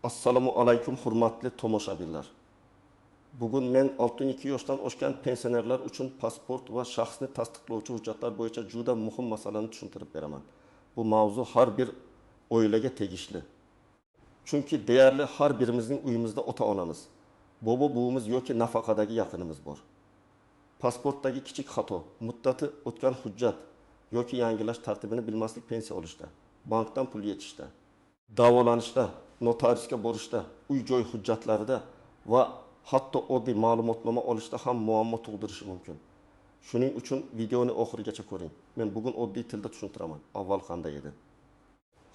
Assalomu alaykum hurmatli tomoshabinlar. Bugun men 62 yoshdan oshgan pensionerlar uchun pasport va shaxsni tasdiqlovchi hujjatlar bo'yicha juda muhim masalani tushuntirib beraman. Bu mavzu har bir oilaga tegishli. Chunki deyarli har birimizning uyimizda ota-onamiz, bobo-buvimiz yoki nafaqadagi yaqinimiz bor. Pasportdagi kichik xato, muddati o'tgan hujjat yoki yangilash tartibini bilmaslik pensiya olishda, bankdan pul yetishda, davolanishda, notariusga borishda, uy-joy hujjatlarida va hatto oddiy ma'lumotnoma olishda ham muammo tug'dirishi mumkin. Shuning uchun videoni oxirigacha ko'ring. Men bugun oddiy tilda tushuntiraman. Avval qanday edi?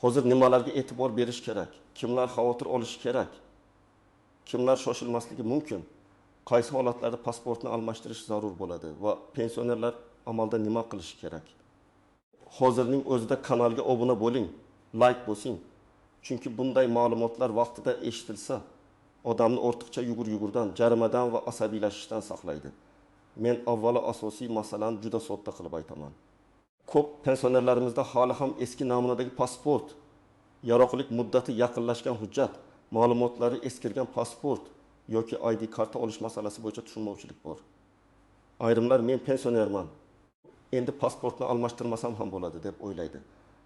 Hozir nimalarga e'tibor berish kerak? Kimlar xavotir olishi kerak? Kimlar shoshilmasligi mumkin? Qaysi holatlarda pasportni almashtirish zarur bo'ladi va pensionerlar amalda nima qilishi kerak? Hozirning o'zida kanalga obuna bo'ling, like bosing. Chunki bunday ma'lumotlar vaqtida eshitilsa, odamni ortiqcha yugur-yugurdan, jarimadan va asabiylashishdan saqlaydi. Men avvalo asosiy masalani juda sodda qilib aytaman. Ko'p pensionerlarimizda hali ham eski namunadagi pasport, yaroqlilik muddati yaqinlashgan hujjat, ma'lumotlari eskirgan pasport yoki ID karta olish masalasi bo'yicha tushunmovchilik bor. Ayrimlar men pensionerman, endi pasportni almashtirmasam ham bo'ladi deb o'ylaydi.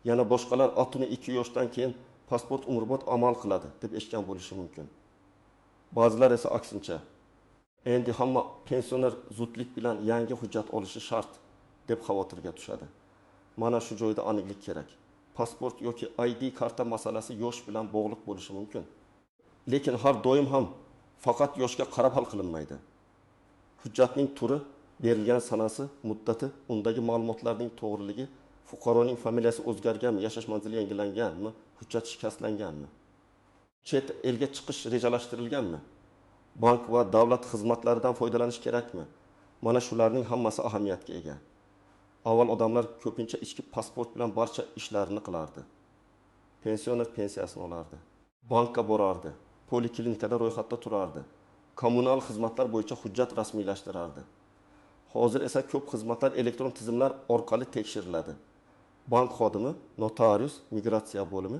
Yana boshqalar 62 yoshdan keyin pasport umrbod amal qiladi deb eshitgan bo'lishi mumkin. Ba'zilar esa aksincha, endi hamma pensioner zudlik bilan yangi hujjat olishi shart deb xavotirga tushadi. Mana shu joyda aniqlik kerak. Pasport yoki ID karta masalasi yosh bilan bog'liq bo'lishi mumkin. Lekin har doim ham faqat yoshga qarab hal qilinmaydi. Hujjatning turi, berilgan sanasi, muddati, undagi ma'lumotlarning to'g'riligi, fuqaroning familiyasi o'zgarganmi, yashash manzili yangilanganmi, hujjat shikastlanganmi, chet elga chiqish rejalashtirilganmi, bank va davlat xizmatlaridan foydalanish kerakmi? Mana shularning hammasi ahamiyatga ega. Avval odamlar ko'pincha ichki pasport bilan barcha ishlarini qilardi. Pensioner pensiyasini olardi, bankka borardi, poliklinikada ro'yxatda turardi, kommunal xizmatlar bo'yicha hujjat rasmiylashtirardi. Hozir esa ko'p xizmatlar elektron tizimlar orqali tekshiriladi. Bank xodimi, notarius, migratsiya bo'limi,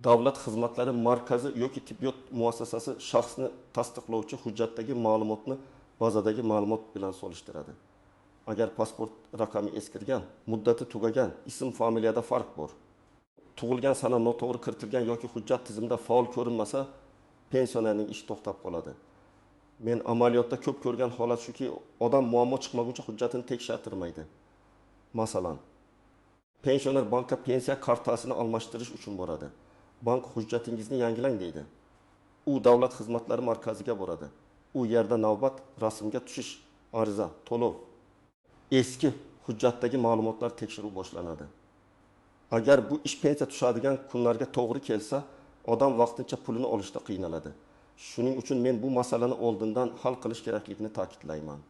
davlat xizmatlari markazi yoki tibbiyot muassasasi shaxsni tasdiqlovchi hujjatdagi ma'lumotni bazadagi ma'lumot bilan solishtiradi. Agar pasport raqami eskirgan, muddati tugagan, ism familiyada farq bor, tug'ilgan sana noto'g'ri kiritilgan yoki hujjat tizimida faol ko'rinmasa, pensionerning ishi to'xtab qoladi. Men amaliyotda ko'p ko'rgan holat shuki, odam muammo chiqmaguncha hujjatini tekshirtirmaydi. Masalan, pensioner bankka pensiya kartasini almashtirish uchun boradi. Bank hujjatingizni yangilang deydi. U davlat xizmatlari markaziga boradi. U yerda navbat, rasmga tushish, ariza, to'lov, eski hujjatdagi ma'lumotlar tekshiruv boshlanadi. Agar bu ish pensiya tushadigan kunlarga to'g'ri kelsa, odam vaqtincha pulini olishda qiynaladi. Shuning uchun men bu masalani oldindan hal qilish kerakligini ta'kidlayman.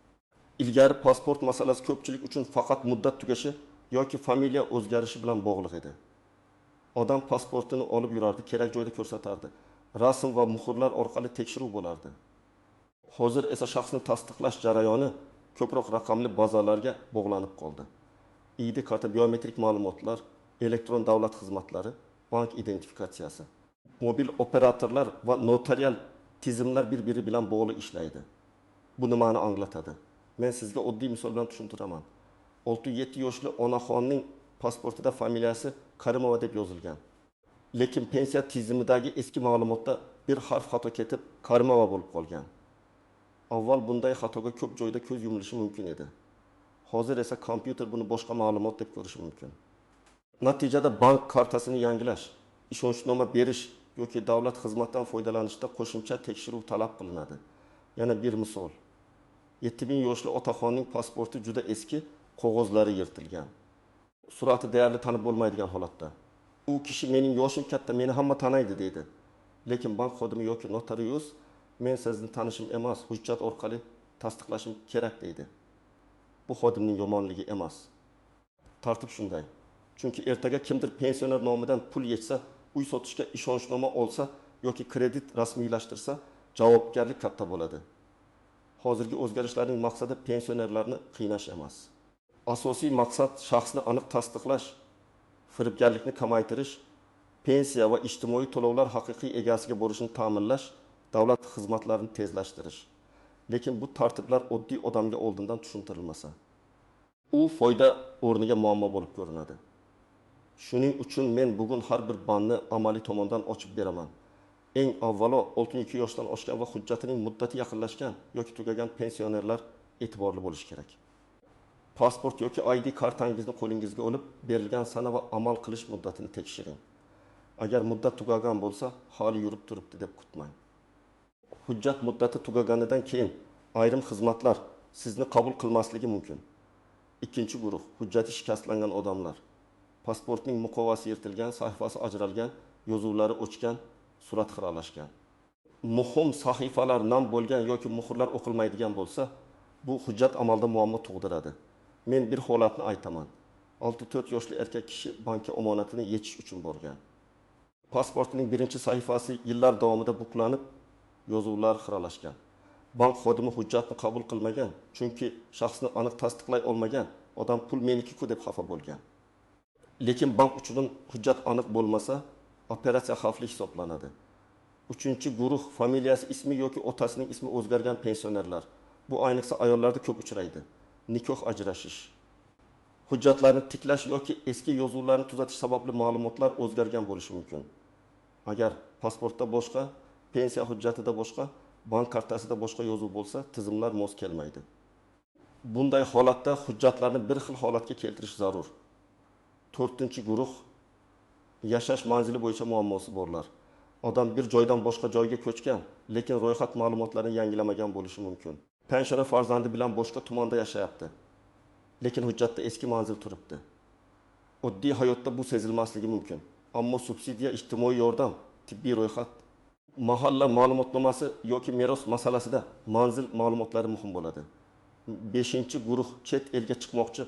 Ilgari pasport masalasi ko'pchilik uchun faqat muddat tugashi yoki familiya o'zgarishi bilan bog'liq edi. Odam pasportini olib yurardi, kerak joyda ko'rsatardi. Rasm va muhrlar orqali tekshiruv bo'lardi. Hozir esa shaxsni tasdiqlash jarayoni ko'proq raqamli bazalarga bog'lanib qoldi. ID karta, biometrik ma'lumotlar, elektron davlat xizmatlari, bank identifikatsiyasi, mobil operatorlar va notarial tizimlar bir-biri bilan bog'liq ishlaydi. Bu nimani anglatadi? Men sizga oddiy misol bilan tushuntiraman. 6-7 yoshli onaxonning pasportida familiyasi Karimova deb yozilgan. Lekin pensiya tizimidagi eski ma'lumotda bir harf xato ketib Karimova bo'lib qolgan. Avval bunday xatoga ko'p joyda ko'z yumilishi mumkin edi. Hozir esa kompyuter buni boshqa ma'lumot deb ko'rishi mumkin. Natijada bank kartasini yangilash, ishonchnoma berish yoki davlat xizmatidan foydalanishda qo'shimcha tekshiruv talab qilinadi. Yana bir misol. 7000 yoshli otaxonning pasporti juda eski, qog'ozlari yirtilgan. Surati deyarli tanib bo'lmaydigan holatda. U kishi mening yoshim katta, meni hamma taniydi deydi. Lekin bank xodimi yoki notarius men sizni tanishim emas, hujjat orqali tasdiqlashim kerak deydi. Bu xodimning yomonligi emas. Tartib shunday. Chunki ertaga kimdir pensioner nomidan pul yechsa, uy sotishga ishonchnoma olsa yoki kredit rasmiylashtirsa, javobgarlik katta bo'ladi. Hozirgi o'zgarishlarning maqsadi pensionerlarni qiynash emas. Asosiy maqsad shaxsni aniq tasdiqlash, firibgarlikni kamaytirish pensiya va ijtimoiy to'lovlar haqiqiy egasiga bo'lishini ta'minlash, davlat xizmatlarini tezlashtirish. Lekin bu tartiblar oddiy odamga oldindan tushuntirilmasa, u foyda o'rniga muammo bo'lib ko'rinadi. Shuning uchun men bugun har bir bandni amaliy tomondan ochib beraman. Eng avvalo 62 yoshdan oshgan va hujjatining muddati yaqinlashgan yoki tugagan pensionerlar e'tiborli bo'lishi kerak. Pasport yoki ID kartangizni qo'lingizga olib, berilgan sana va amal qilish muddatini tekshiring. Agar muddat tugagan bo'lsa, hali yurib turibdi deb kutmang. Hujjat muddati tugaganidan keyin ayrim xizmatlar sizni qabul qilmasligi mumkin. Ikkinchi guruh hujjati shikastlangan odamlar. Pasportning muqovasi yirtilgan, sahifasi ajralgan, yozuvlari o'chgan, surat xiralashgan. Muhim sahifalar nam bo'lgan yoki muhrlar o'qilmaydigan bo'lsa, bu hujjat amalda muammo tug'diradi. Men bir holatni aytaman. 64 yoshli erkak kishi bankka omonatini yechish uchun borgan. Pasportining birinchi sahifasi yillar davomida buklanib, yozuvlar xiralashgan. Bank xodimi hujjatni qabul qilmagan, chunki shaxsni aniq tasdiqlay olmagan, odam pul meniki-ku deb xafa bo'lgan. Lekin bank uchun hujjat aniq bo'lmasa, operatsiya xavfli hisoblanadi. Uchinchi guruh familiyasi, ismi yoki otasining ismi o'zgargan pensionerlar. Bu ayniqsa ayollarda ko'p uchraydi. Nikoh ajrashish. Hujjatlarni tiklash yoki eski yozuvlarni tuzatish sababli ma'lumotlar o'zgargan bo'lishi mumkin. Agar pasportda boshqa, pensiya hujjatida boshqa, bank kartasida boshqa yozuv bo'lsa, tizimlar mos kelmaydi. Bunday holatda hujjatlarni bir xil holatga keltirish zarur. 4-guruh yashash manzili bo'yicha muammosi borlar. Odam bir joydan boshqa joyga ko'chgan, lekin ro'yxat ma'lumotlarini yangilamagan bo'lishi mumkin. Pensiya farzandi bilan boshqa tumanda yashayapti, lekin hujjatda eski manzil turibdi. Oddiy hayotda bu sezilmasligi mumkin. Ammo subsidiya, ijtimoiy yordam, tibbiy ro'yxat, mahalla ma'lumotnomasi yoki meros masalasida manzil ma'lumotlari muhim bo'ladi. 5-guruh chet elga chiqmoqchi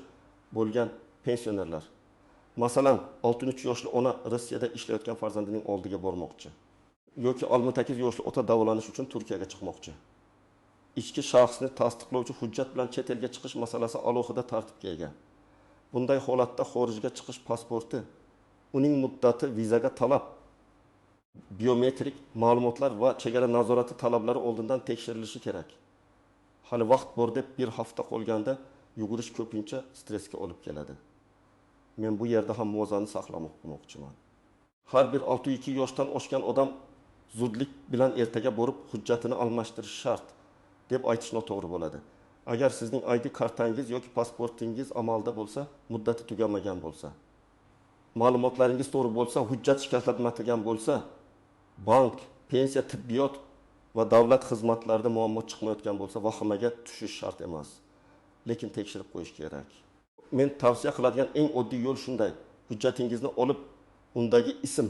bo'lgan pensionerlar. Masalan, 63 yoshli ona Rossiyada ishlayotgan farzandining oldiga bormoqchi yoki 68 yoshli ota davolanish uchun Turkiyaga chiqmoqchi. Ichki shaxsni tasdiqlovchi hujjat bilan chet elga chiqish masalasi alohida tartibga ega. Bunday holatda xorijga chiqish pasporti, uning muddati, vizaga talab, biometrik ma'lumotlar va chegara nazorati talablari oldindan tekshirilishi kerak. Hali vaqt bor deb bir hafta qolganda yugurish ko'pincha stressga olib keladi. Men bu yerda ham muvozanatni saqlamoqchiman. Har bir 62 yoshdan oshgan odam zudlik bilan ertaga borib hujjatini almashtirish shart deb aytish noto'g'ri bo'ladi. Agar sizning ID kartangiz yoki pasportingiz amalda bo'lsa, muddati tugamagan bo'lsa, ma'lumotlaringiz to'g'ri bo'lsa, hujjat shikastlanmagan bo'lsa, bank, pensiya, tibbiyot va davlat xizmatlarida muammo chiqmayotgan bo'lsa, vahimaga tushish shart emas. Lekin tekshirib qo'yish kerak. Men tavsiya qiladigan eng oddiy yo'l shunday. Hujjatingizni olib, undagi ism,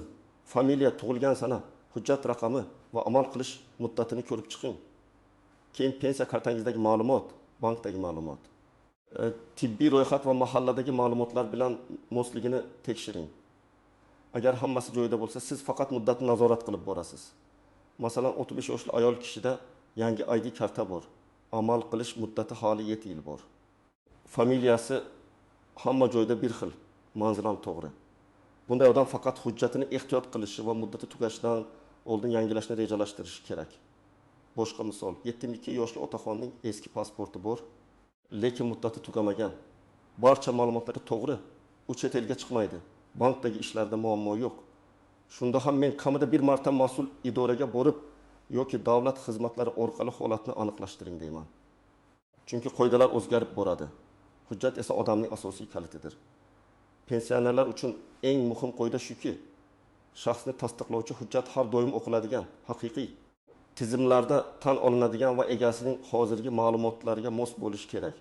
familiya, tug'ilgan sana, hujjat raqami va amal qilish muddatini ko'rib chiqing. Keyin pensiya kartangizdagi ma'lumot, bankdagi ma'lumot, tibbiy ro'yxat va mahalladagi ma'lumotlar bilan mosligini tekshiring. Agar hammasi joyida bo'lsa, siz faqat muddatni nazorat qilib borasiz. Masalan, 35 yoshli ayol kishida yangi ID karta bor. Amal qilish muddati hali 7 yil bor. Familiyasi hamma joyda bir xil, manzil ham to'g'ri. Bunday odam faqat hujjatini ehtiyot qilishi va muddati tugashidan oldin yangilashni rejalashtirishi kerak. Boshqa misol, 72 yoshli otaxonning eski pasporti bor, lekin muddati tugamagan. Barcha ma'lumotlar to'g'ri. U chet elga chiqmaydi. Bankdagi ishlarda muammo yo'q. Shunda ham men kamida bir marta mas'ul idoraga borib yoki davlat xizmatlari orqali holatni aniqlashtiring deyman. Chunki qoidalar o'zgarib boradi. Hujjat esa odamning asosiy kalitidir. Pensionerlar uchun eng muhim qoida shuki, shaxsni tasdiqlovchi hujjat har doim o'qiladigan, haqiqiy, tizimlarda tan olinadigan va egasining hozirgi ma'lumotlariga mos bo'lishi kerak.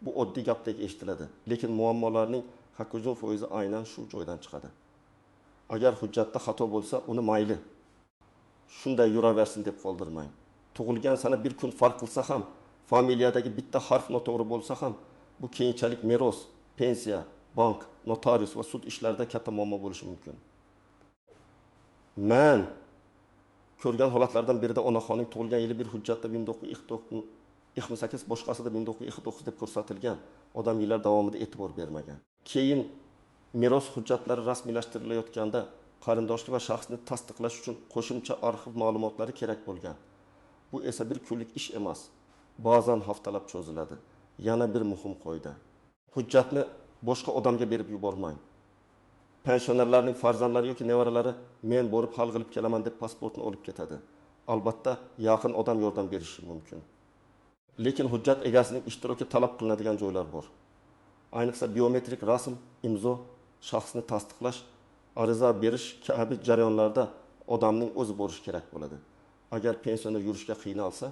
Bu oddiy gapdek eshitiladi, lekin muammolarning haqiqiy foizi aynan shu joydan chiqadi. Agar hujjatda xato bo'lsa, uni mayli, shunday yuraversin deb qoldirmang. Tug'ilgan sana bir kun farq qilsa ham, familiyadagi bitta harf noto'g'ri bo'lsa ham, bu keyinchalik meros, pensiya, bank, notarius va sud ishlarida katta muammo bo'lishi mumkin. Men ko'rgan holatlardan birida onaxonning tug'ilgan yili bir hujjatda 1928, boshqasida 1929 deb ko'rsatilgan. Odam yillar davomida e'tibor bermagan. Keyin meros hujjatlari rasmiylashtirilayotganda qarindoshlik va shaxsni tasdiqlash uchun qo'shimcha arxiv ma'lumotlari kerak bo'lgan. Bu esa bir kunlik ish emas. Ba'zan haftalab cho'ziladi. Yana bir muhim qoida. Hujjatni boshqa odamga berib yubormang. Pensionerlarning farzandlari yoki nevaralari men borib hal qilib kelaman deb pasportni olib ketadi. Albatta, yaqin odam yordam berishi mumkin. Lekin hujjat egasining ishtiroki talab qilinadigan joylar bor. Ayniqsa biometrik rasm, imzo, shaxsni tasdiqlash, ariza berish kabi jarayonlarda odamning o'zi borishi kerak bo'ladi. Agar pensioner yurishga qiynalsa,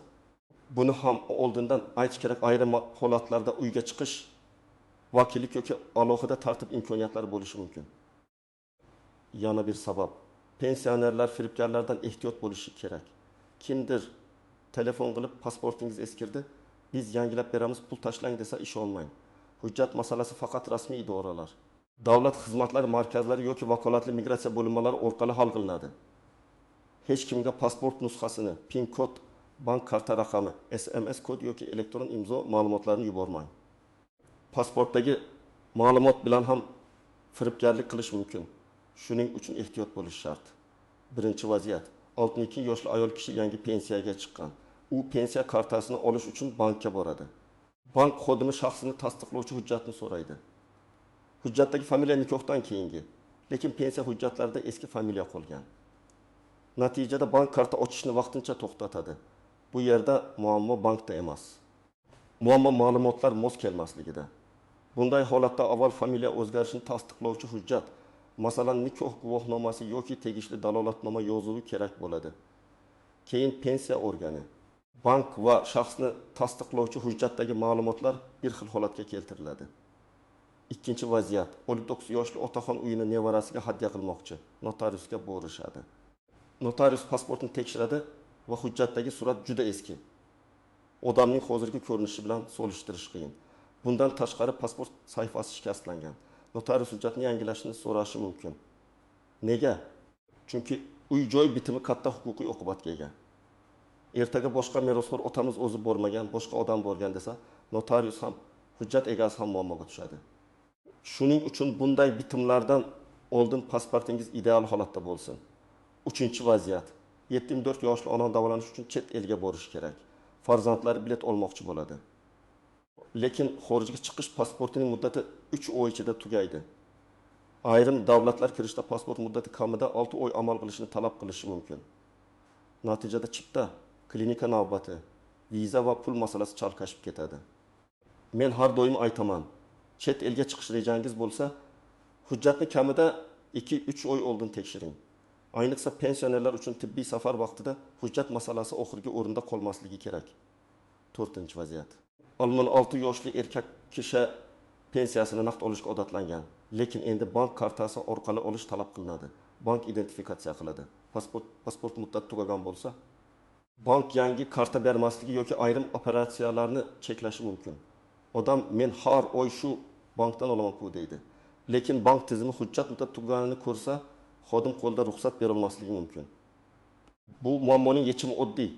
buni ham oldindan aytish kerak. Ayrim holatlarda uyga chiqish, vakillik yoki alohida tartib imkoniyatlari bo'lishi mumkin. Yana bir sabab, pensionerlar firibgarlardan ehtiyot bo'lishi kerak. Kimdir telefon qilib pasportingiz eskirdi, biz yangilab beramiz, pul tashlang desa ish olmang. Hujjat masalasi faqat rasmiy idoralar, davlat xizmatlari markazlari yoki vakolatli migratsiya bo'linmalari orqali hal qilinadi. Hech kimga pasport nusxasini, PIN kod, bank karta raqami, SMS kod yoki elektron imzo ma'lumotlarini yubormang. Pasportdagi ma'lumot bilan ham firibgarlik qilish mumkin. Shuning uchun ehtiyot bo'lish shart. Birinchi vaziyat. 62 yoshli ayol kishi yangi pensiyaga chiqqan. U pensiya kartasini olish uchun bankka boradi. Bank xodimi shaxsini tasdiqlovchi hujjatni so'raydi. Hujjatdagi familiya nikohdan keyingi, lekin pensiya hujjatlarida eski familiya qolgan. Natijada bank karta ochishni vaqtincha to'xtatadi. Bu yerda muammo bankda emas. Muammo ma'lumotlar mos kelmasligida. Bunday holatda avval familiya o'zgarishini tasdiqlovchi hujjat, masalan nikoh guvohnomasi yoki tegishli dalolatnoma yozuvi kerak bo'ladi. Keyin pensiya organi, bank va shaxsni tasdiqlovchi hujjatdagi ma'lumotlar bir xil holatga keltiriladi. Ikkinchi vaziyat, 59 yoshli otaxon uyini nevarasiga hadya qilmoqchi, notariusga borishadi. Notarius pasportni tekshiradi va hujjatdagi surat juda eski. Odamning hozirgi ko'rinishi bilan solishtirish qiyin. Bundan tashqari pasport sayfasi shikastlangan. Notarius hujjatni yangilashni so'rashi mumkin. Nega? Chunki uy-joy bitimi katta huquqiy oqibatga ega. Ertaga boshqa merosxo'r otamiz o'zi bormagan, boshqa odam borgan desa, notarius ham, hujjat egasi ham muammoga tushadi. Shuning uchun bunday bitimlardan oldin pasportingiz ideal holatda bo'lsin. Uchinchi vaziyat. 74 yoshli ona davolanish uchun chet elga borish kerak. Farzandlari bilet olmoqchi bo'ladi. Lekin xorijga chiqish pasportining muddati 3 oy ichida tugaydi. Ayrim davlatlar kirishda pasport muddati kamida 6 oy amal qilishni talab qilishi mumkin. Natijada chipta, klinika navbati, viza va pul masalasi chalkashib ketadi. Men har doim aytaman, chet elga chiqish rejangiz bo'lsa, hujjatni kamida 2-3 oy oldin tekshiring. Ayniqsa pensionerlar uchun tibbiy safar vaqtida hujjat masalasi oxirgi o'rinda qolmasligi kerak. 4-vaziyat. 6 yoshli erkak kishi pensiyasini naqd olishga odatlangan, lekin endi bank kartasi orqali olish talab qilinadi. Bank identifikatsiya qiladi. Pasport muddati tugagan bo'lsa, bank yangi karta bermasligi yoki ayrim operatsiyalarni cheklashi mumkin. Odam men har oy shu bankdan olaman-ku deydi. Lekin bank tizimi hujjat muddati tugaganini ko'rsa, xodim qo'lda ruxsat berilmasligi mumkin. Bu muammoning yechimi oddiy.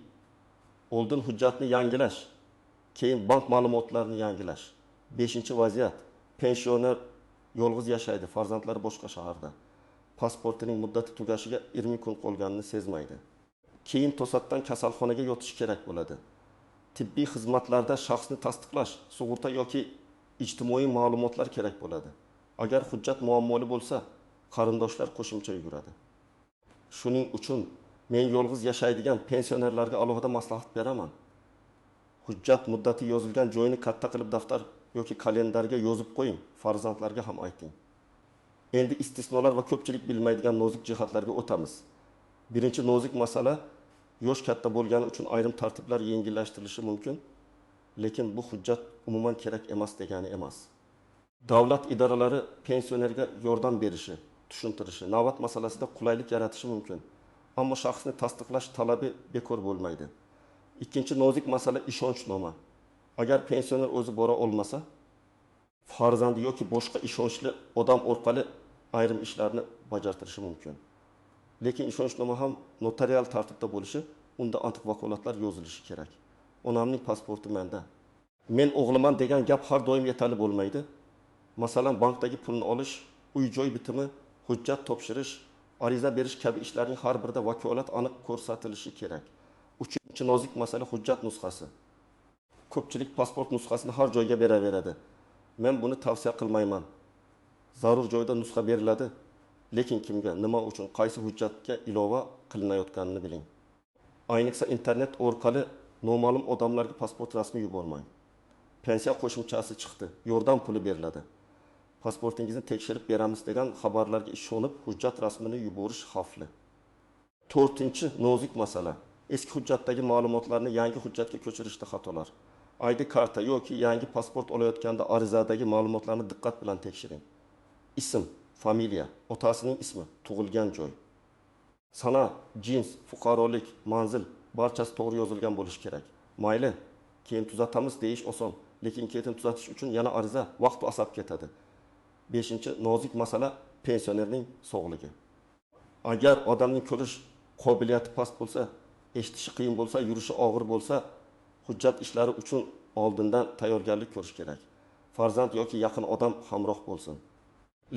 Oldin hujjatni yangilash, keyin bank ma'lumotlarini yangilash. 5-vaziyat. Pensioner yolg'iz yashaydi, farzandlari boshqa shaharda. Pasportining muddati tugashiga 20 kun qolganini sezmaydi. Keyin to'satdan kasalxonaga yotish kerak bo'ladi. Tibbiy xizmatlarda shaxsni tasdiqlash, sug'urta yoki ijtimoiy ma'lumotlar kerak bo'ladi. Agar hujjat muammoli bo'lsa, qarindoshlar qo'shimcha yuguradi. Shuning uchun men yolg'iz yashaydigan pensionerlarga alohida maslahat beraman. Hujjat muddati yozilgan joyini katta qilib daftar yoki kalendarga yozib qo'ying, farzandlarga ham ayting. Endi istisnolar va ko'pchilik bilmaydigan nozik jihatlarga o'tamiz. Birinchi nozik masala, yosh katta bo'lgani uchun ayrim tartiblar yengillashtirilishi mumkin, lekin bu hujjat umuman kerak emas degani emas. Davlat idoralari pensionerga yordam berishi, tushuntirishi, navbat masalasida qulaylik yaratishi mumkin. Ammo shaxsni tasdiqlash talabi bekor bo'lmaydi. Ikkinchi nozik masala ishonchnoma. Agar pensioner o'zi bora olmasa, farzandi yoki boshqa ishonchli odam orqali ayrim ishlarni bajartirishi mumkin. Lekin ishonchnoma ham notarial tartibda bo'lishi, unda aniq vakolatlar yozilishi kerak. Onamning pasporti menda. Men o'g'liman degan gap har doim yetarli bo'lmaydi. Masalan, bankdagi pulni olish, uy-joy bitimi, hujjat topshirish, ariza berish kabi ishlarning har birida vakolat aniq ko'rsatilishi kerak. 3-chi nozik masala hujjat nusxasi. Ko'pchilik pasport nusxasini har joyga beraveradi. Men buni tavsiya qilmayman. Zarur joyda nusxa beriladi, lekin kimga, nima uchun, qaysi hujjatga ilova qilinayotganini biling. Ayniqsa internet orqali noma'lum odamlarga pasport rasmi yubormang. Pensiya qo'shimchasi chiqdi, yordam puli beriladi. Pasportingizni tekshirib beramiz degan xabarlarga ishonib, hujjat rasmini yuborish xavfli. 4-chi nozik masala. Eski hujjatdagi ma'lumotlarni yangi hujjatga ko'chirishda xatolar. ID karta yoki yangi pasport olayotganda arizadagi ma'lumotlarni diqqat bilan tekshiring. Ism, familiya, otasining ismi, tug'ilgan joy. Sana, jins, fuqarolik, manzil barchasi to'g'ri yozilgan bo'lishi kerak. Mayli, keyin tuzatamiz deyish oson, lekin keyin tuzatish uchun yana ariza vaqt asab ketadi. 5-chi nozik masala pensionerning sog'ligi. Agar odamning ko'rish qobiliyati past bo'lsa, eshitishi qiyin bo'lsa, yurishi og'ir bo'lsa, hujjat ishlari uchun oldindan tayyorgarlik ko'rish kerak. Farzand yoki yaqin odam hamroh bo'lsin.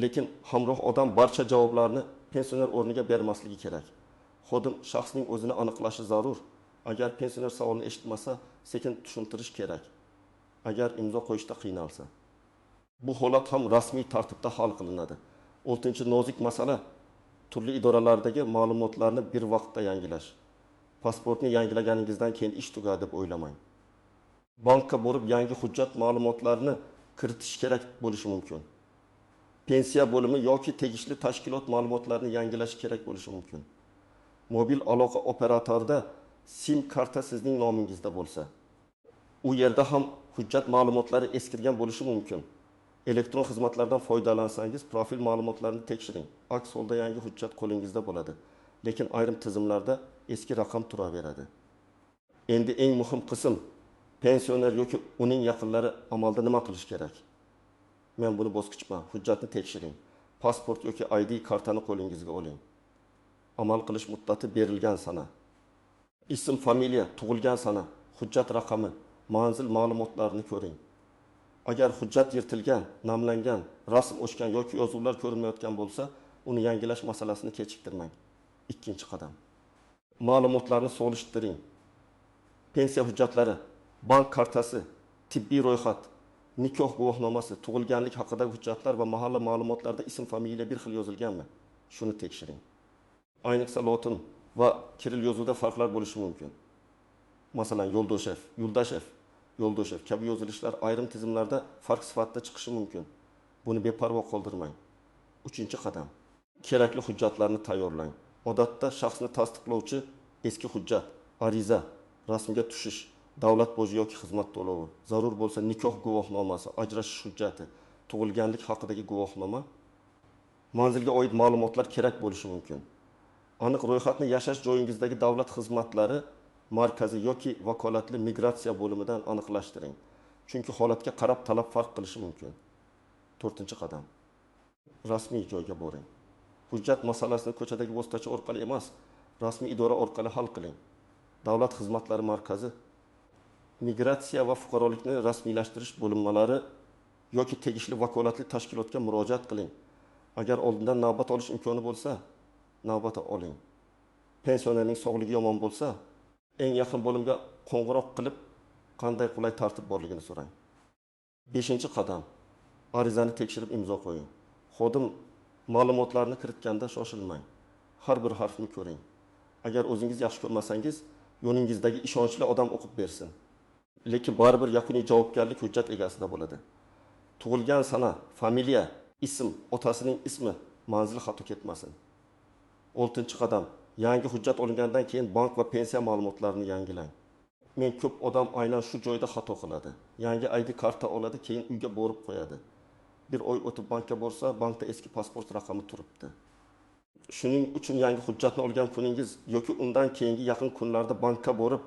Lekin hamroh odam barcha javoblarni pensioner o'rniga bermasligi kerak. Xodim shaxsning o'zini aniqlashi zarur. Agar pensioner savolni eshitmasa, sekin tushuntirish kerak. Agar imzo qo'yishda qiynalsa. Bu holat ham rasmiy tartibda hal qilinadi. 6-chi nozik masala turli idoralardagi ma'lumotlarni bir vaqtda yangilash. Pasportni yangilaganingizdan keyin ish tugadi deb o'ylamang. Bankka borib yangi hujjat ma'lumotlarini kiritish kerak bo'lishi mumkin. Pensiya bo'limi yoki tegishli tashkilot ma'lumotlarini yangilash kerak bo'lishi mumkin. Mobil aloqa operatorida SIM karta sizning nomingizda bo'lsa, u yerda ham hujjat ma'lumotlari eskirgan bo'lishi mumkin. Elektron xizmatlardan foydalansangiz, profil ma'lumotlarini tekshiring. Aks holda yangi hujjat qo'lingizda bo'ladi, lekin ayrim tizimlarda eski raqam turaveradi. Endi eng muhim qism, pensioner yoki uning yaqinlari amalda nima qilish kerak? Men buni bosqichma, hujjatni tekshiring. Pasport yoki ID kartani qo'lingizga oling. Amal qilish muddati berilgan sana. Ism, familiya, tug'ilgan sana, hujjat raqami, manzil ma'lumotlarini ko'ring. Agar hujjat yirtilgan, namlangan, rasm o'chgan yoki yozuvlar ko'rinmayotgan bo'lsa, uni yangilash masalasini kechiktirmang. 2-qadam. Ma'lumotlarni solishtiring. Pensiya hujjatlari, bank kartasi, tibbiy ro'yxat, nikoh guvohnomasi, tug'ilganlik haqidagi hujjatlar va mahalla ma'lumotlarida ism, familiya bir xil yozilganmi? Shuni tekshiring. Ayniqsa lotin va kiril yozuvda farqlar bo'lishi mumkin. Masalan, Yo'ldoshev, Yuldashev, Yo'ldoshev kabi yozilishlar ayrim tizimlarda farq sifatida chiqishi mumkin. Buni beparvo qoldirmang. 3-qadam. Kerakli hujjatlarni tayyorlang. Odatda shaxsni tasdiqlovchi eski hujjat, ariza, rasmga tushish, davlat boji yoki xizmat to'lovi, zarur bo'lsa nikoh guvohnomasi, ajrashish hujjati, tug'ilganlik haqidagi guvohnoma, manzilga oid ma'lumotlar kerak bo'lishi mumkin. Aniq ro'yxatni yashash joyingizdagi davlat xizmatlari markazi yoki vakolatli migratsiya bo'limidan aniqlashtiring. Chunki holatga qarab talab farq qilishi mumkin. 4-qadam. Rasmiy joyga boring. Hujjat masalasini ko'chadagi vositachi orqali emas, rasmiy idora orqali hal qiling. Davlat xizmatlari markazi, migratsiya va fuqarolikni rasmiylashtirish bo'linmalari yoki tegishli vakolatli tashkilotga murojaat qiling. Agar oldindan navbat olish imkoni bo'lsa, navbat oling. Pensionerning sog'ligi yomon bo'lsa, eng yaqin bo'limga qo'ng'iroq qilib, qanday qulay tartib borligini so'rang. 5-qadam. Arizani tekshirib imzo qo'ying. Xodim ma'lumotlarni kiritganda shoshilmang. Har bir harfni ko'ring. Agar o'zingiz yaxshi ko'rmasangiz, yo'ningizdagi ishonchli odam o'qib bersin. Lekin baribir yakuniy javobgarlik hujjat egasida bo'ladi. Tug'ilgan sana, familiya, ism, otasining ismi, manzil xato ketmasin. 6-qadam. Yangi hujjat olingandan keyin bank va pensiya ma'lumotlarini yangilang. Men ko'p odam aynan shu joyda xato qiladi. Yangi ID karta oladi, keyin uyga borib qo'yadi. Bir oy o'tib bankka borsa, bankda eski pasport raqami turibdi. Shuning uchun yangi hujjatni olgan kuningiz yoki undan keyingi yaqin kunlarda bankka borib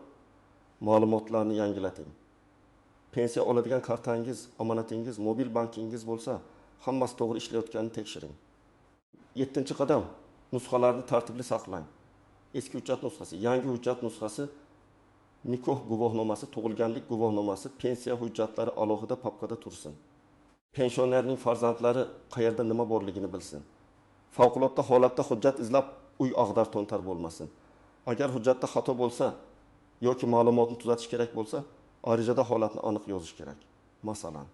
ma'lumotlarni yangilating. Pensiya oladigan kartangiz, omonatingiz, mobil bankingiz bo'lsa, hammasi to'g'ri ishlayotganini tekshiring. 7-qadam. Nusxalarni tartibli saqlang. Eski hujjat nusxasi, yangi hujjat nusxasi, nikoh guvohnomasi, tug'ilganlik guvohnomasi, pensiya hujjatlari alohida papkada tursin. Pensionerning farzandlari qayerda nima borligini bilsin. Favqulodda holatda hujjat izlab uy ag'dar to'ntar bo'lmasin. Agar hujjatda xato bo'lsa yoki ma'lumotni tuzatish kerak bo'lsa, arizada holatni aniq yozish kerak. Masalan,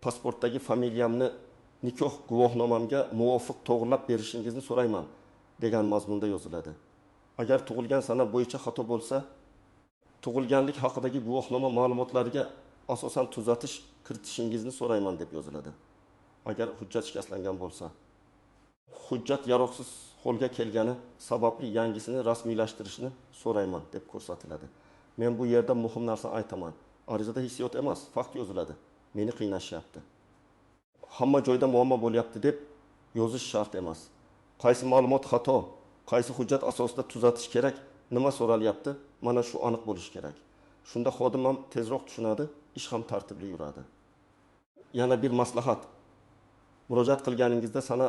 pasportdagi familiyamni nikoh guvohnomamga muvofiq to'g'rilab berishingizni so'rayman degan mazmunda yoziladi. Agar tug'ilgan sana bo'yicha xato bo'lsa, tug'ilganlik haqidagi guvohnoma ma'lumotlariga asosan tuzatish kiritishingizni so'rayman deb yoziladi. Agar hujjat shikastlangan bo'lsa, hujjat yaroqsiz qo'lga kelgani sababli yangisini rasmiylashtirishni so'rayman deb ko'rsatiladi. Men bu yerda muhim narsa aytaman. Arizada hissiyot emas, fakt yoziladi. Meni qiynashyapti. Hamma joyda muammo bo'lyapti deb yozish shart emas. Qaysi ma'lumot xato, qaysi hujjat asosida tuzatish kerak, nima so'ralyapti, mana shu aniq bo'lishi kerak. Shunda xodim ham tezroq tushunadi, ish ham tartibli yuradi. Yana bir maslahat. Murojaat qilganingizda sana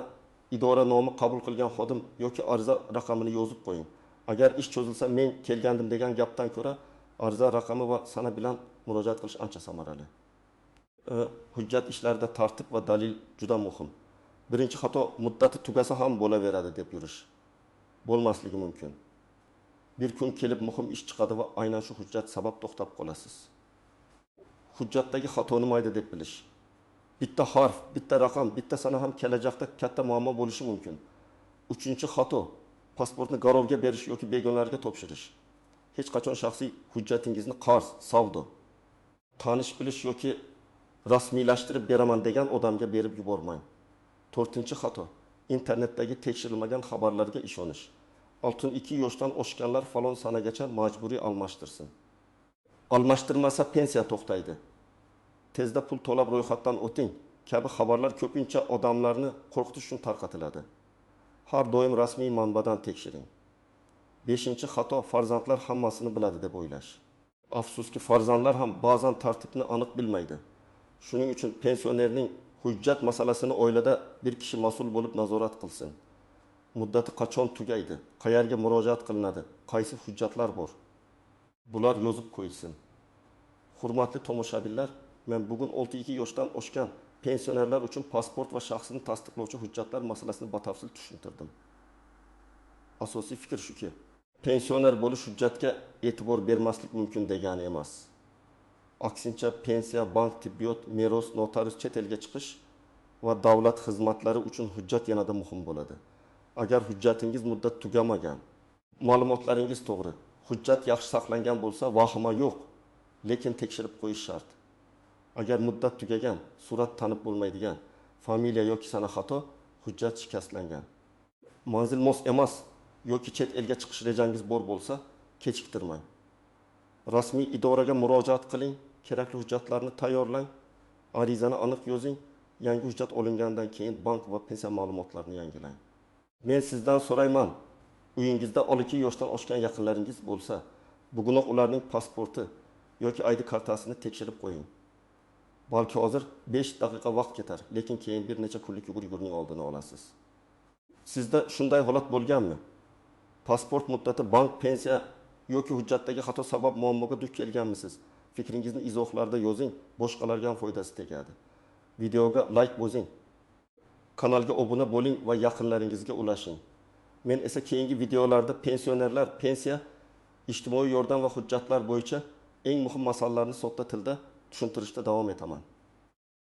idora nomi qabul qilgan xodim yoki ariza raqamini yozib qo'ying. Agar ish cho'zilsa, men kelgandim degan gapdan ko'ra ariza raqami va sana bilan murojaat qilish ancha samarali. Hujjat ishlarida tartib va dalil juda muhim. Birinchi xato muddati tugasa ham bo'laveradi deb yurish. Bo'lmasligi mumkin. Bir kun kelib muhim ish chiqadi va aynan shu hujjat sabab to'xtab qolasiz. Hujjatdagi xato nima edi deb bilish. Bitta harf, bitta raqam, bitta sana ham kelajakda katta muammo bo'lishi mumkin. Uchinchi xato pasportni garovga berish yoki begonalarga topshirish. Hech qachon shaxsiy hujjatingizni qarz, savdo, tanish bilish yoki rasmiylashtirib beraman degan odamga berib yubormang. To'rtinchi xato internetdagi tekshirilmagan xabarlarga ishonish. 62 yoshdan oshganlar falon sanagacha majburiy almashtirsin. Almashtirmasa pensiya to'xtaydi. Tezda pul to'lab ro'yxatdan o'ting kabi xabarlar ko'pincha odamlarni qo'rqitish uchun tarqatiladi. Har doim rasmiy manbadan tekshiring. 5-xato farzandlar hammasini biladi deb o'ylash. Afsuski farzandlar ham ba'zan tartibni aniq bilmaydi. Shuning uchun pensionerning hujjat masalasini oilada bir kishi mas'ul bo'lib nazorat qilsin. Muddati qachon tugaydi, qayerga murojaat qilinadi, qaysi hujjatlar bor. Bular yozib qo'yilsin. Hurmatli tomoshabinlar, men bugun 62 yoshdan oshgan pensionerlar uchun pasport va shaxsini tasdiqlovchi hujjatlar masalasini batafsil tushuntirdim. Asosiy fikr shuki, pensioner bo'lish hujjatga e'tibor bermaslik mumkin degani emas. Aksincha pensiya, bank, tibbiyot, meros, notarius, chet elga chiqish va davlat xizmatlari uchun hujjat yanada muhim bo'ladi. Agar hujjatingiz muddat tugamagan, ma'lumotlaringiz to'g'ri, hujjat yaxshi saqlangan bo'lsa, vahima yo'q, lekin tekshirib qo'yish shart. Agar muddat tugagan, surat tanib bo'lmaydigan, familiya yoki sana xato, hujjat shikastlangan. Manzil mos emas yoki chet elga chiqish rejangiz bor bo'lsa, kechiktirmang. Rasmiy idoraga murojaat qiling, kerakli hujjatlarni tayyorlang, arizani aniq yozing, yangi hujjat olingandan keyin bank va pensiya ma'lumotlarini yangilang. Men sizdan so'rayman, uyingizda 12 yoshdan oshgan yaqinlaringiz bo'lsa, bugunoq ularning pasporti yoki ID kartasini tekshirib qo'ying. Balki hozir 5 daqiqa vaqt ketar, lekin keyin bir necha kunlik yugurning oldini olasiz. Sizda shunday holat bo'lganmi? Pasport muddati, bank, pensiya yoki hujjatdagi xato sabab muammoga duch kelganmisiz? Fikringizni izohlarda yozing, boshqalarga ham foydasi tegadi. Videoga like bosing. Kanalga obuna bo'ling va yaqinlaringizga ulashing. Men esa keyingi videolarda pensionerlar, pensiya, ijtimoiy yordam va hujjatlar bo'yicha eng muhim masalalarni sodda tilda tushuntirishda davom etaman.